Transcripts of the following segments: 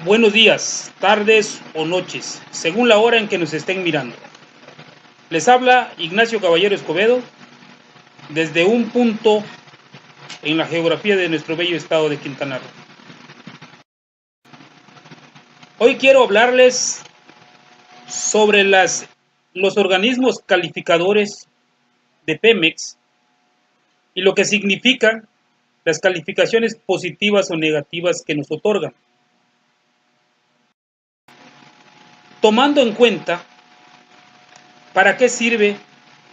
Buenos días, tardes o noches, según la hora en que nos estén mirando. Les habla Ignacio Caballero Escobedo desde un punto en la geografía de nuestro bello estado de Quintana Roo. Hoy quiero hablarles sobre los organismos calificadores de Pemex y lo que significan las calificaciones positivas o negativas que nos otorgan. Tomando en cuenta para qué sirve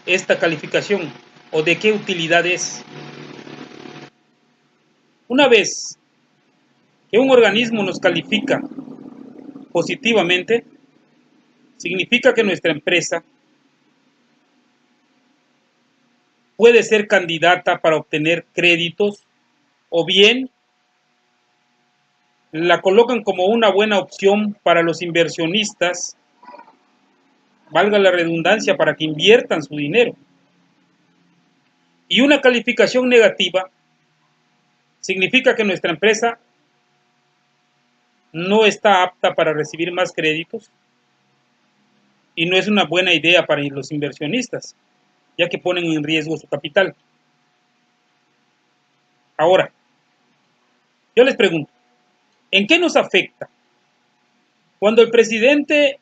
esta calificación o de qué utilidad es. Una vez que un organismo nos califica positivamente, significa que nuestra empresa puede ser candidata para obtener créditos o bien la colocan como una buena opción para los inversionistas, valga la redundancia, para que inviertan su dinero. Y una calificación negativa significa que nuestra empresa no está apta para recibir más créditos y no es una buena idea para los inversionistas, ya que ponen en riesgo su capital. Ahora, yo les pregunto, ¿en qué nos afecta? Cuando el presidente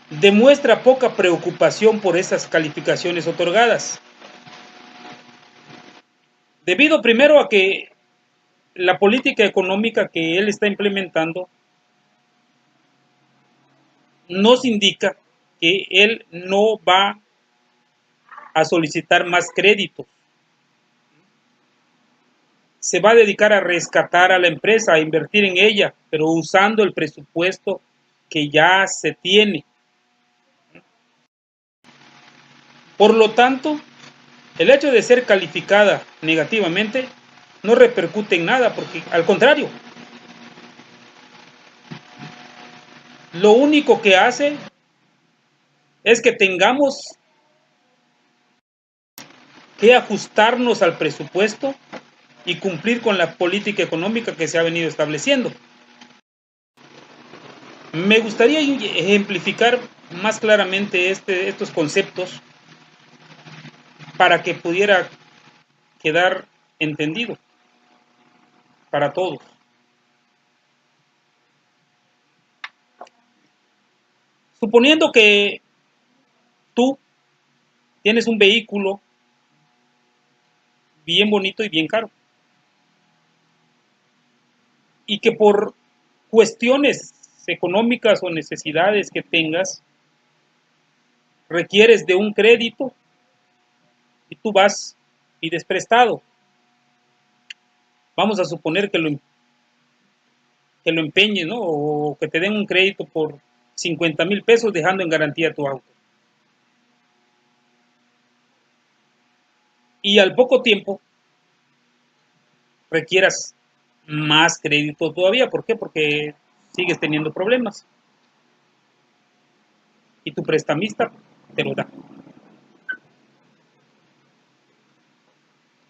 demuestra poca preocupación por esas calificaciones otorgadas, debido primero a que la política económica que él está implementando nos indica que él no va a solicitar más créditos. Se va a dedicar a rescatar a la empresa, a invertir en ella, pero usando el presupuesto que ya se tiene. Por lo tanto, el hecho de ser calificada negativamente no repercute en nada, porque al contrario, lo único que hace es que tengamos que ajustarnos al presupuesto y cumplir con la política económica que se ha venido estableciendo. Me gustaría ejemplificar más claramente estos conceptos para que pudiera quedar entendido para todos. Suponiendo que tú tienes un vehículo bien bonito y bien caro, y que por cuestiones económicas o necesidades que tengas, requieres de un crédito y tú vas y pides prestado. Vamos a suponer que lo empeñes, ¿no? O que te den un crédito por 50,000 pesos dejando en garantía tu auto. Y al poco tiempo requieras más crédito todavía. ¿Por qué? Porque sigues teniendo problemas. Y tu prestamista te lo da.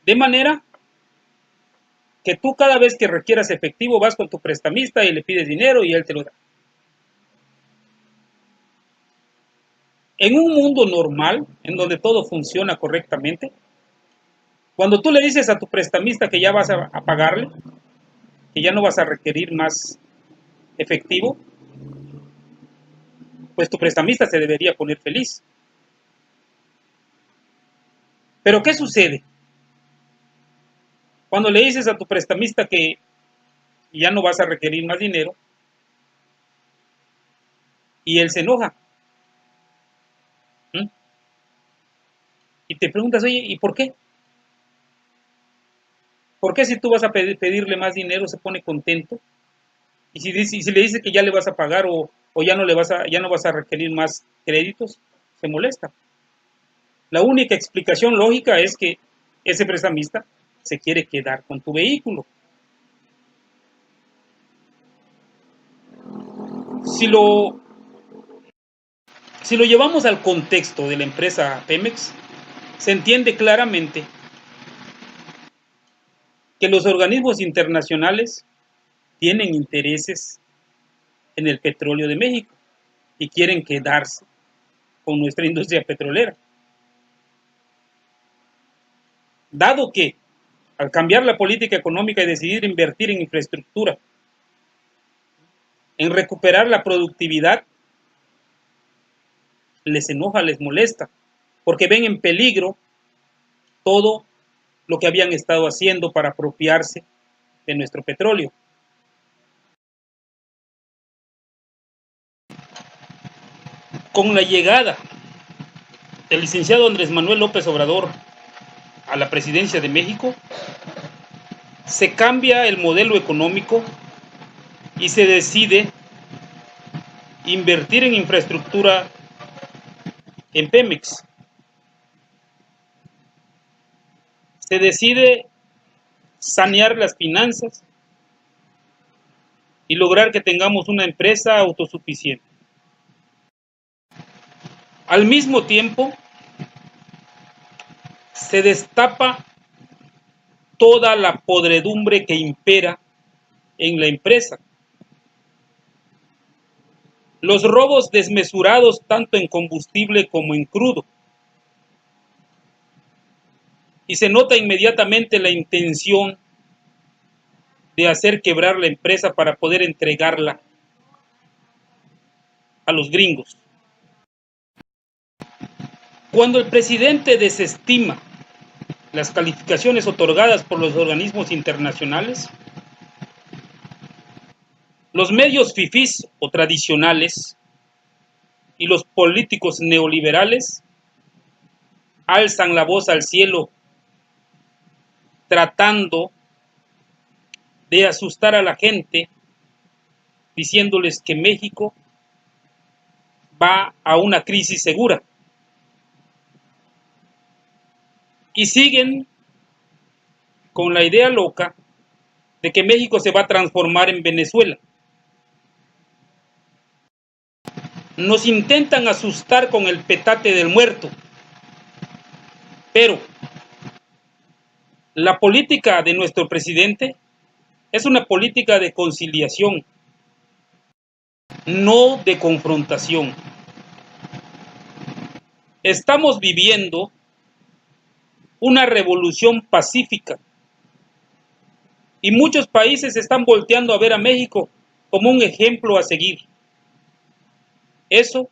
De manera que tú cada vez que requieras efectivo vas con tu prestamista y le pides dinero y él te lo da. En un mundo normal, en donde todo funciona correctamente, cuando tú le dices a tu prestamista que ya vas a pagarle, que ya no vas a requerir más efectivo, pues tu prestamista se debería poner feliz. Pero ¿qué sucede? Cuando le dices a tu prestamista que ya no vas a requerir más dinero y él se enoja. ¿Mm? Y te preguntas, oye, ¿y por qué? ¿Por qué si tú vas a pedirle más dinero se pone contento? Y si le dices que ya le vas a pagar o ya no vas a requerir más créditos, se molesta. La única explicación lógica es que ese prestamista se quiere quedar con tu vehículo. Si lo, si lo llevamos al contexto de la empresa Pemex, se entiende claramente que los organismos internacionales tienen intereses en el petróleo de México y quieren quedarse con nuestra industria petrolera. Dado que al cambiar la política económica y decidir invertir en infraestructura, en recuperar la productividad, les enoja, les molesta, porque ven en peligro todo lo que habían estado haciendo para apropiarse de nuestro petróleo. Con la llegada del licenciado Andrés Manuel López Obrador a la presidencia de México, se cambia el modelo económico y se decide invertir en infraestructura en Pemex. Se decide sanear las finanzas y lograr que tengamos una empresa autosuficiente. Al mismo tiempo, se destapa toda la podredumbre que impera en la empresa. Los robos desmesurados tanto en combustible como en crudo. Y se nota inmediatamente la intención de hacer quebrar la empresa para poder entregarla a los gringos. Cuando el presidente desestima las calificaciones otorgadas por los organismos internacionales, los medios fifís o tradicionales y los políticos neoliberales alzan la voz al cielo tratando de asustar a la gente, diciéndoles que México va a una crisis segura. Y siguen con la idea loca de que México se va a transformar en Venezuela. Nos intentan asustar con el petate del muerto, pero la política de nuestro presidente es una política de conciliación, no de confrontación. Estamos viviendo una revolución pacífica y muchos países están volteando a ver a México como un ejemplo a seguir. Eso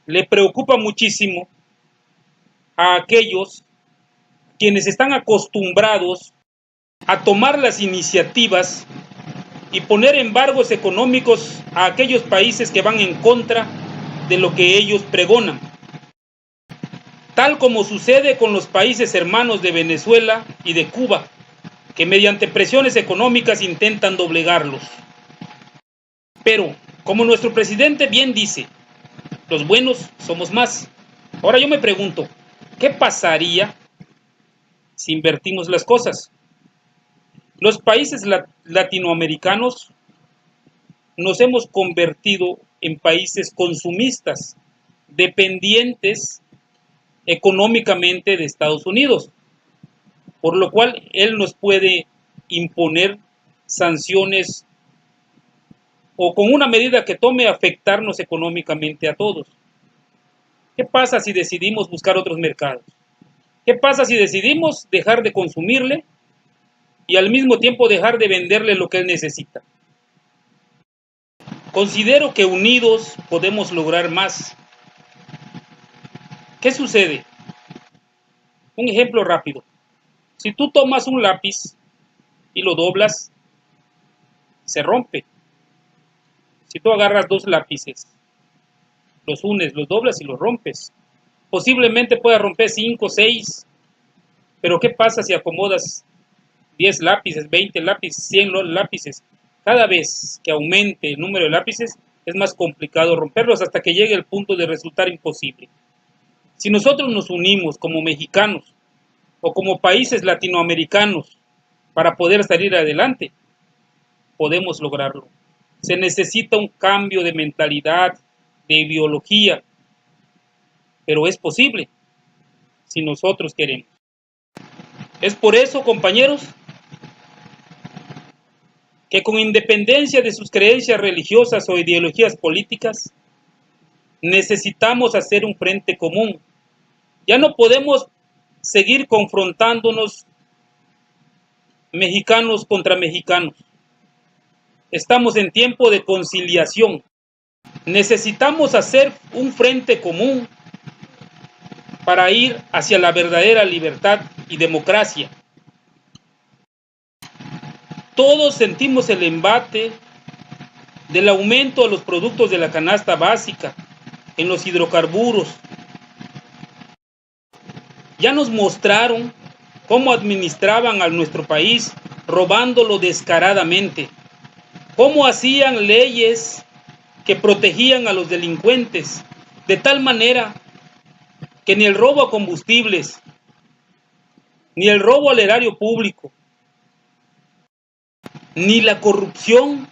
le preocupa muchísimo a aquellos quienes están acostumbrados a tomar las iniciativas y poner embargos económicos a aquellos países que van en contra de lo que ellos pregonan. Tal como sucede con los países hermanos de Venezuela y de Cuba, que mediante presiones económicas intentan doblegarlos. Pero, como nuestro presidente bien dice, los buenos somos más. Ahora yo me pregunto, ¿qué pasaría si invertimos las cosas? Los países latinoamericanos nos hemos convertido en países consumistas, dependientes económicamente de Estados Unidos, por lo cual él nos puede imponer sanciones o con una medida que tome afectarnos económicamente a todos. ¿Qué pasa si decidimos buscar otros mercados? ¿Qué pasa si decidimos dejar de consumirle y al mismo tiempo dejar de venderle lo que él necesita? Considero que unidos podemos lograr más. ¿Qué sucede? Un ejemplo rápido. Si tú tomas un lápiz y lo doblas, se rompe. Si tú agarras dos lápices, los unes, los doblas y los rompes, posiblemente puedas romper 5, 6, pero ¿qué pasa si acomodas 10 lápices, 20 lápices, 100 lápices? Cada vez que aumente el número de lápices, es más complicado romperlos hasta que llegue el punto de resultar imposible. Si nosotros nos unimos como mexicanos o como países latinoamericanos para poder salir adelante, podemos lograrlo. Se necesita un cambio de mentalidad, de ideología, pero es posible si nosotros queremos. Es por eso, compañeros, que con independencia de sus creencias religiosas o ideologías políticas, necesitamos hacer un frente común. Ya no podemos seguir confrontándonos mexicanos contra mexicanos. Estamos en tiempo de conciliación. Necesitamos hacer un frente común para ir hacia la verdadera libertad y democracia. Todos sentimos el embate del aumento de los productos de la canasta básica, en los hidrocarburos. Ya nos mostraron cómo administraban a nuestro país, robándolo descaradamente, cómo hacían leyes que protegían a los delincuentes, de tal manera que ni el robo a combustibles, ni el robo al erario público, ni la corrupción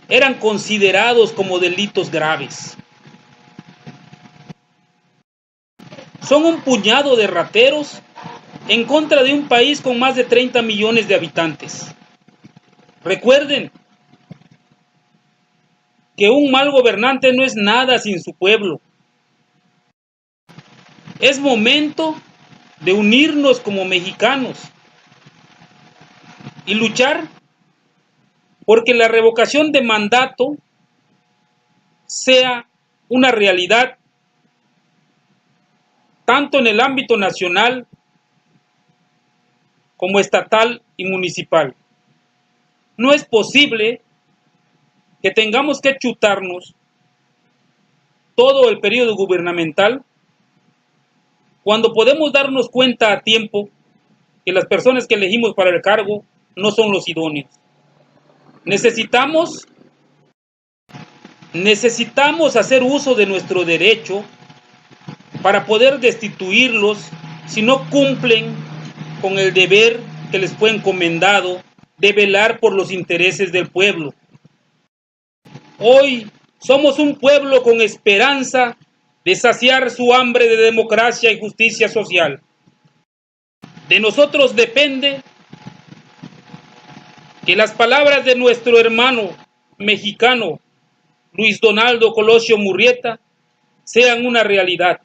eran considerados como delitos graves. Son un puñado de rateros en contra de un país con más de 30 millones de habitantes. Recuerden que un mal gobernante no es nada sin su pueblo. Es momento de unirnos como mexicanos y luchar porque la revocación de mandato sea una realidad tanto en el ámbito nacional como estatal y municipal. No es posible que tengamos que chutarnos todo el periodo gubernamental cuando podemos darnos cuenta a tiempo que las personas que elegimos para el cargo no son los idóneos. Necesitamos hacer uso de nuestro derecho para poder destituirlos si no cumplen con el deber que les fue encomendado de velar por los intereses del pueblo. Hoy somos un pueblo con esperanza de saciar su hambre de democracia y justicia social. De nosotros depende que las palabras de nuestro hermano mexicano Luis Donaldo Colosio Murrieta sean una realidad.